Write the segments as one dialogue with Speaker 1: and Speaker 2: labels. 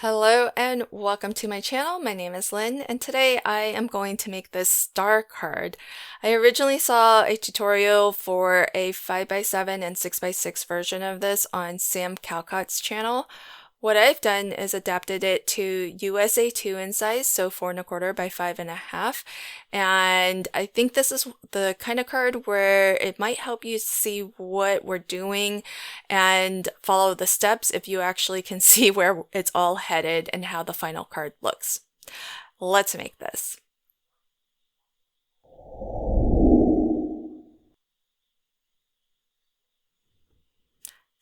Speaker 1: Hello and welcome to my channel. My name is Lynn and today I am going to make this star card. I originally saw a tutorial for a 5x7 and 6x6 version of this on Sam Calcott's channel. What I've done is adapted it to USA2 in size, so 4¼ by 5½. And I think this is the kind of card where it might help you see what we're doing and follow the steps if you actually can see where it's all headed and how the final card looks. Let's make this.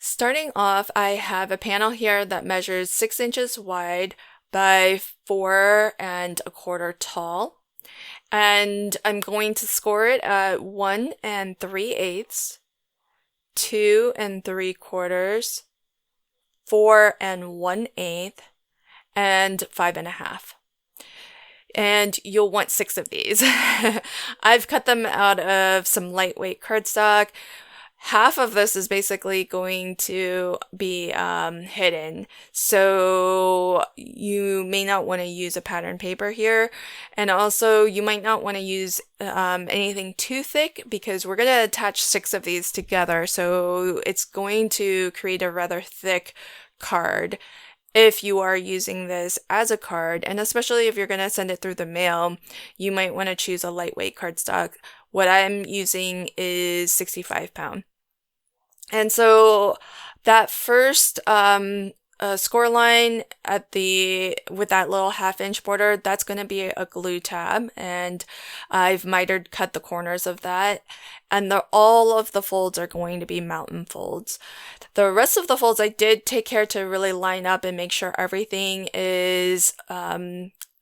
Speaker 1: Starting off, I have a panel here that measures 6 inches wide by 4¼ tall, and I'm going to score it at 1 3/8, 2 3/4, 4 1/8, and 5½. And you'll want 6 of these. I've cut them out of some lightweight cardstock. Half of this is basically going to be hidden, so you may not want to use a pattern paper here, and also you might not want to use anything too thick because we're going to attach 6 of these together, so it's going to create a rather thick card if you are using this as a card, and especially if you're going to send it through the mail, you might want to choose a lightweight cardstock. What I'm using is 65 pound. And so that first score line at with that little 1/2 inch border, that's going to be a glue tab, and I've mitered cut the corners of that, and all of the folds are going to be mountain folds. The rest of the folds I did take care to really line up and make sure everything is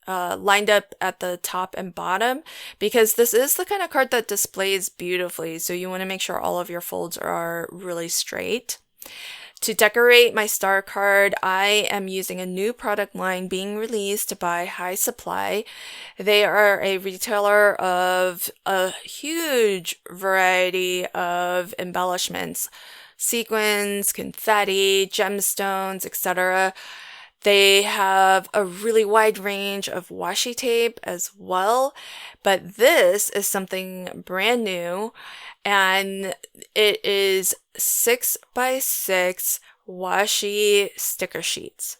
Speaker 1: lined up at the top and bottom, because this is the kind of card that displays beautifully, so you want to make sure all of your folds are really straight. To decorate my star card, I am using a new product line being released by High Supply. They are a retailer of a huge variety of embellishments, sequins, confetti, gemstones, etc. They have a really wide range of washi tape as well, but this is something brand new, and it is 6x6 washi sticker sheets.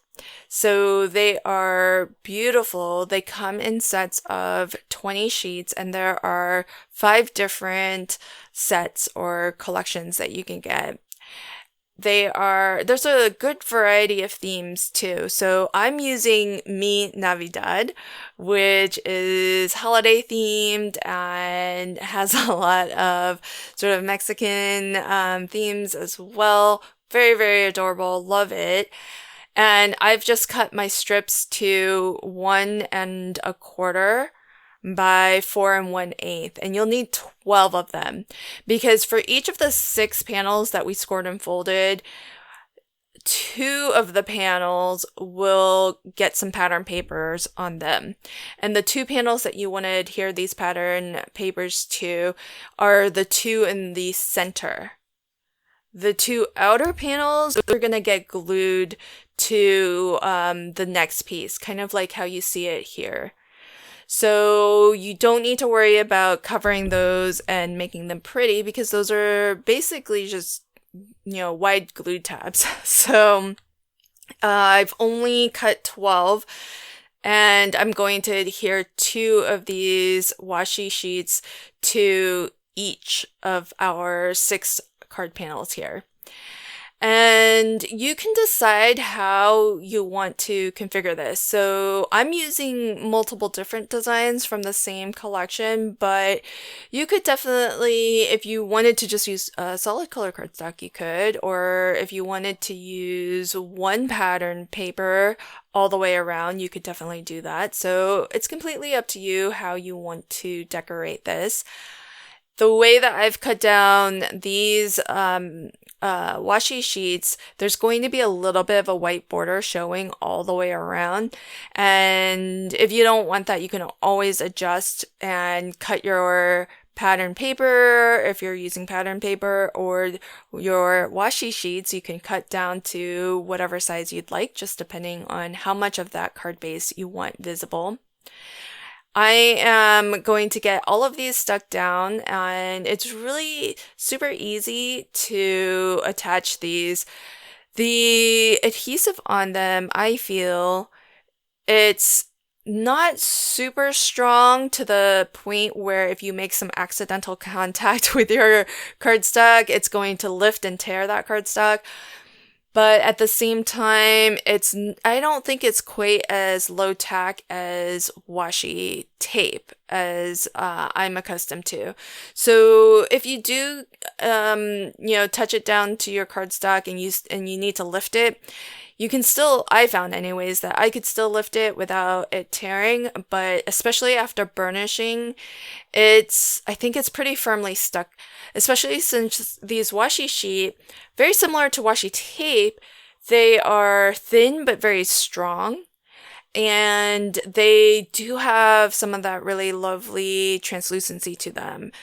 Speaker 1: So they are beautiful. They come in sets of 20 sheets, and there are 5 different sets or collections that you can get. There's a good variety of themes too. So I'm using Mi Navidad, which is holiday themed and has a lot of sort of Mexican themes as well. Very, very adorable. Love it. And I've just cut my strips to 1 1/4 by 4 1/8, and you'll need 12 of them, because for each of the 6 panels that we scored and folded, 2 of the panels will get some pattern papers on them, and the 2 panels that you want to adhere these pattern papers to are the 2 in the center. The 2 outer panels are going to get glued to the next piece, kind of like how you see it here. So you don't need to worry about covering those and making them pretty, because those are basically just, wide glue tabs. So I've only cut 12, and I'm going to adhere 2 of these washi sheets to each of our 6 card panels here. And you can decide how you want to configure this. So I'm using multiple different designs from the same collection, but you could definitely, if you wanted to just use a solid color cardstock, you could, or if you wanted to use one pattern paper all the way around, you could definitely do that. So it's completely up to you how you want to decorate this. The way that I've cut down these washi sheets, there's going to be a little bit of a white border showing all the way around, and if you don't want that, you can always adjust and cut your pattern paper, if you're using pattern paper, or your washi sheets, you can cut down to whatever size you'd like, just depending on how much of that card base you want visible. I am going to get all of these stuck down, and it's really super easy to attach these. The adhesive on them, I feel, it's not super strong to the point where if you make some accidental contact with your cardstock, it's going to lift and tear that cardstock. But at the same time, I don't think it's quite as low tack as washi tape as I'm accustomed to. So if you do, touch it down to your cardstock and you need to lift it, you can still, I found anyways, that I could still lift it without it tearing, but especially after burnishing, I think it's pretty firmly stuck, especially since these washi sheet, very similar to washi tape, they are thin but very strong, and they do have some of that really lovely translucency to them.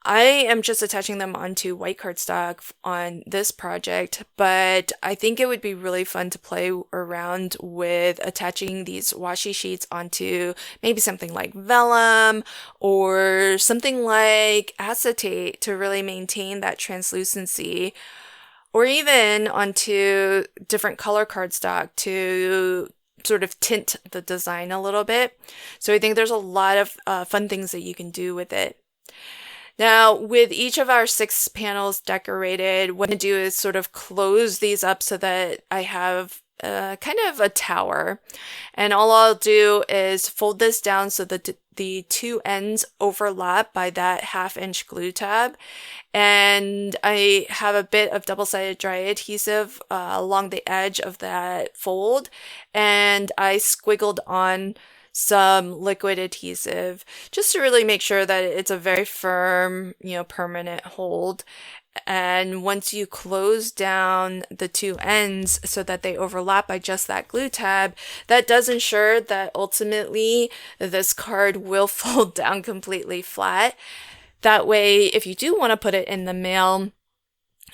Speaker 1: I am just attaching them onto white cardstock on this project, but I think it would be really fun to play around with attaching these washi sheets onto maybe something like vellum or something like acetate to really maintain that translucency, or even onto different color cardstock to sort of tint the design a little bit. So I think there's a lot of fun things that you can do with it. Now, with each of our 6 panels decorated, what I do is sort of close these up so that I have kind of a tower. And all I'll do is fold this down so that the 2 ends overlap by that 1/2-inch glue tab. And I have a bit of double-sided dry adhesive along the edge of that fold. And I squiggled on some liquid adhesive just to really make sure that it's a very firm, permanent hold. And once you close down the 2 ends so that they overlap by just that glue tab, that does ensure that ultimately this card will fold down completely flat. That way, if you do want to put it in the mail,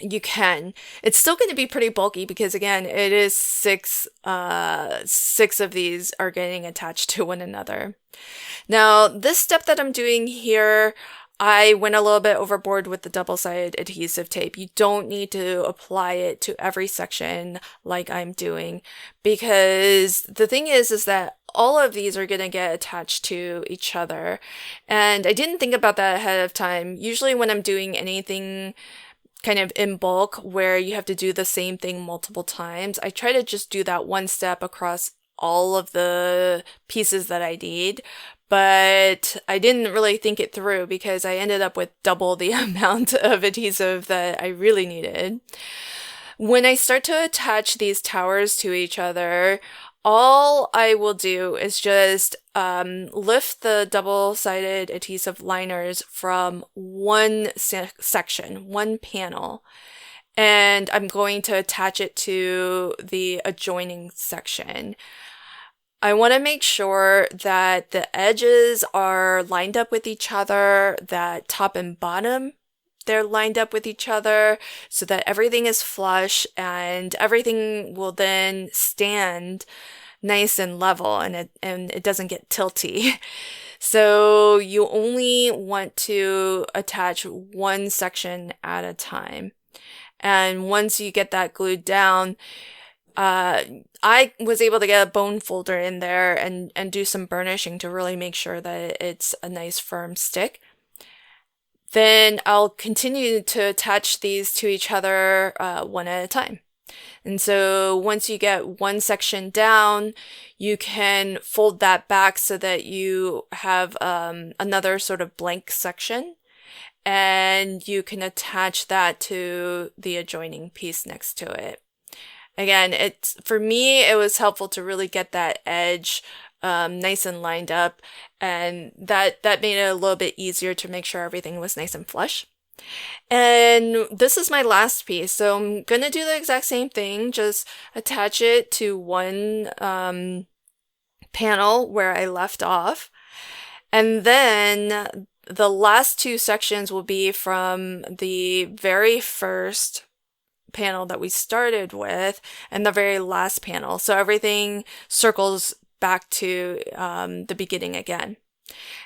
Speaker 1: you can. It's still going to be pretty bulky because, again, it is 6 of these are getting attached to one another. Now, this step that I'm doing here, I went a little bit overboard with the double-sided adhesive tape. You don't need to apply it to every section like I'm doing, because the thing is that all of these are going to get attached to each other. And I didn't think about that ahead of time. Usually when I'm doing anything kind of in bulk where you have to do the same thing multiple times, I try to just do that one step across all of the pieces that I need. But I didn't really think it through because I ended up with double the amount of adhesive that I really needed. When I start to attach these towers to each other, all I will do is just lift the double-sided adhesive liners from one section, one panel, and I'm going to attach it to the adjoining section. I want to make sure that the edges are lined up with each other, that top and bottom, they're lined up with each other so that everything is flush and everything will then stand nice and level and it doesn't get tilty. So you only want to attach one section at a time. And once you get that glued down, I was able to get a bone folder in there and do some burnishing to really make sure that it's a nice firm stick. Then I'll continue to attach these to each other one at a time. And so once you get one section down, you can fold that back so that you have another sort of blank section, and you can attach that to the adjoining piece next to it. Again, for me, it was helpful to really get that edge nice and lined up, and that made it a little bit easier to make sure everything was nice and flush. And this is my last piece, so I'm gonna do the exact same thing, just attach it to one panel where I left off. And then the last two sections will be from the very first panel that we started with and the very last panel. So everything circles back to the beginning again.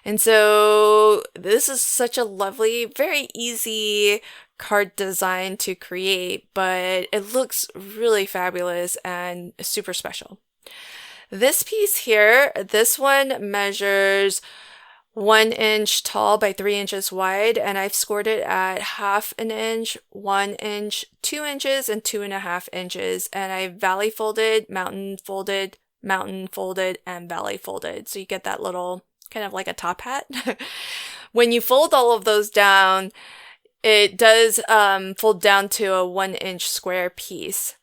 Speaker 1: And so this is such a lovely, very easy card design to create, but it looks really fabulous and super special. This piece here, this one measures 1 inch tall by 3 inches wide, and I've scored it at 1/2 inch, 1 inch, 2 inches, and 2.5 inches. And I valley folded, mountain folded, and valley folded. So you get that little kind of like a top hat. When you fold all of those down, it does fold down to a 1 inch square piece.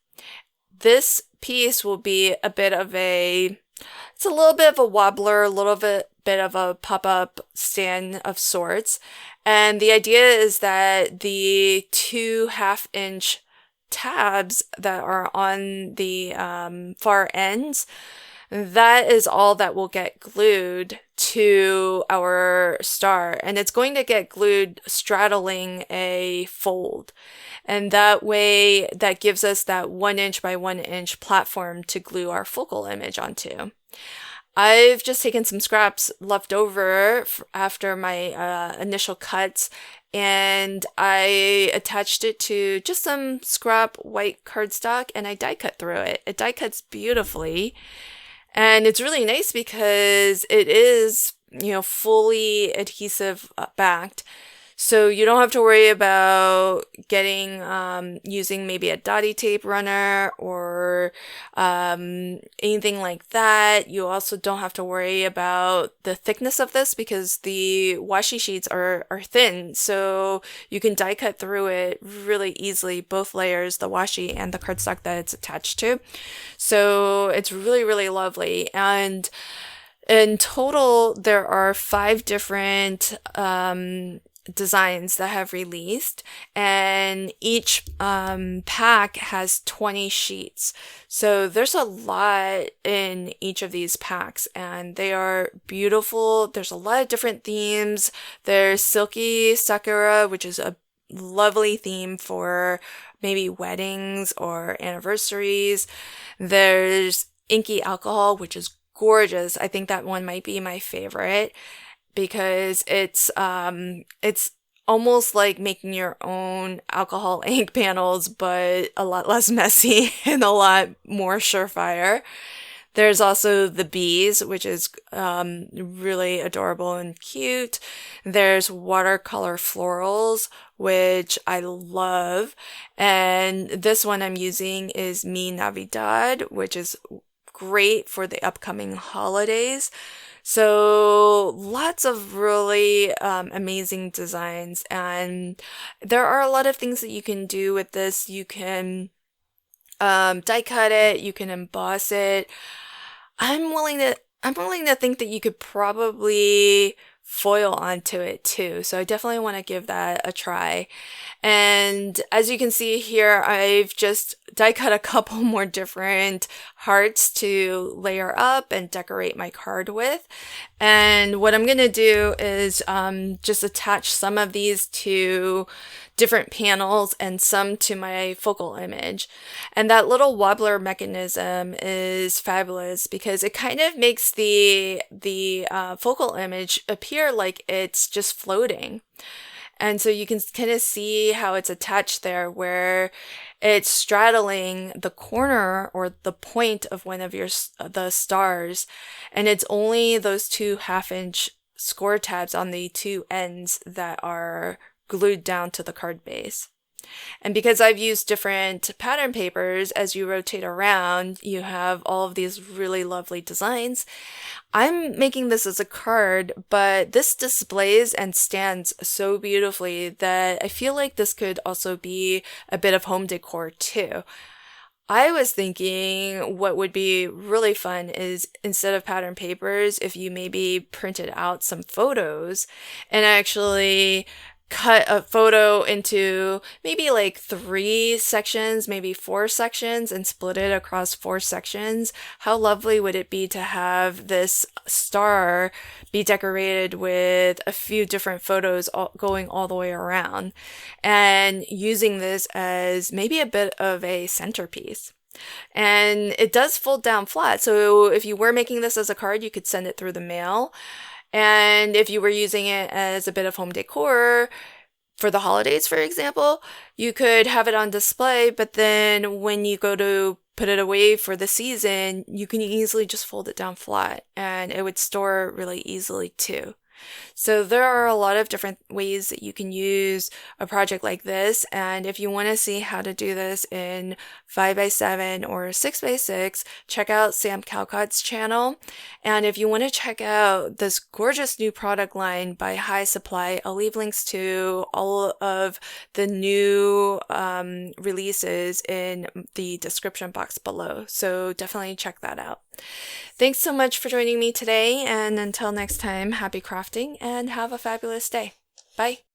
Speaker 1: This piece will be a bit of it's a little bit of a wobbler, a little bit of a pop-up stand of sorts. And the idea is that the 2 1/2-inch tabs that are on the far ends, that is all that will get glued to our star. And it's going to get glued straddling a fold. And that way, that gives us that 1 inch by 1 inch platform to glue our focal image onto. I've just taken some scraps left over after my initial cuts, and I attached it to just some scrap white cardstock, and I die cut through it. It die cuts beautifully, and it's really nice because it is, fully adhesive backed. So you don't have to worry about using maybe a dotty tape runner or anything like that. You also don't have to worry about the thickness of this because the washi sheets are thin. So you can die cut through it really easily, both layers, the washi and the cardstock that it's attached to. So it's really, really lovely. And in total, there are 5 different designs that have released, and each pack has 20 sheets. So there's a lot in each of these packs, and they are beautiful. There's a lot of different themes. There's Silky Sakura, which is a lovely theme for maybe weddings or anniversaries. There's Inky Alcohol, which is gorgeous. I think that one might be my favorite, because it's almost like making your own alcohol ink panels, but a lot less messy and a lot more surefire. There's also the bees, which is really adorable and cute. There's watercolor florals, which I love. And this one I'm using is Mi Navidad, which is great for the upcoming holidays. So lots of really amazing designs, and there are a lot of things that you can do with this. You can die cut it, you can emboss it. I'm willing to think that you could probably foil onto it too. So I definitely want to give that a try. And as you can see here, I've just die cut a couple more different hearts to layer up and decorate my card with. And what I'm going to do is just attach some of these to different panels and some to my focal image. And that little wobbler mechanism is fabulous because it kind of makes the focal image appear like it's just floating. And so you can kind of see how it's attached there, where it's straddling the corner or the point of one of the stars, and it's only those 2 1/2-inch score tabs on the 2 ends that are glued down to the card base. And because I've used different pattern papers, as you rotate around, you have all of these really lovely designs. I'm making this as a card, but this displays and stands so beautifully that I feel like this could also be a bit of home decor too. I was thinking what would be really fun is, instead of pattern papers, if you maybe printed out some photos and actually cut a photo into maybe like 3 sections, maybe 4 sections, and split it across 4 sections, how lovely would it be to have this star be decorated with a few different photos going all the way around, and using this as maybe a bit of a centerpiece. And it does fold down flat. So if you were making this as a card, you could send it through the mail. And if you were using it as a bit of home decor for the holidays, for example, you could have it on display, but then when you go to put it away for the season, you can easily just fold it down flat and it would store really easily too. So there are a lot of different ways that you can use a project like this. And if you want to see how to do this in 5x7 or 6x6, check out Sam Calcott's channel. And if you want to check out this gorgeous new product line by High Supply, I'll leave links to all of the new releases in the description box below. So definitely check that out. Thanks so much for joining me today, and until next time, happy crafting and have a fabulous day. Bye.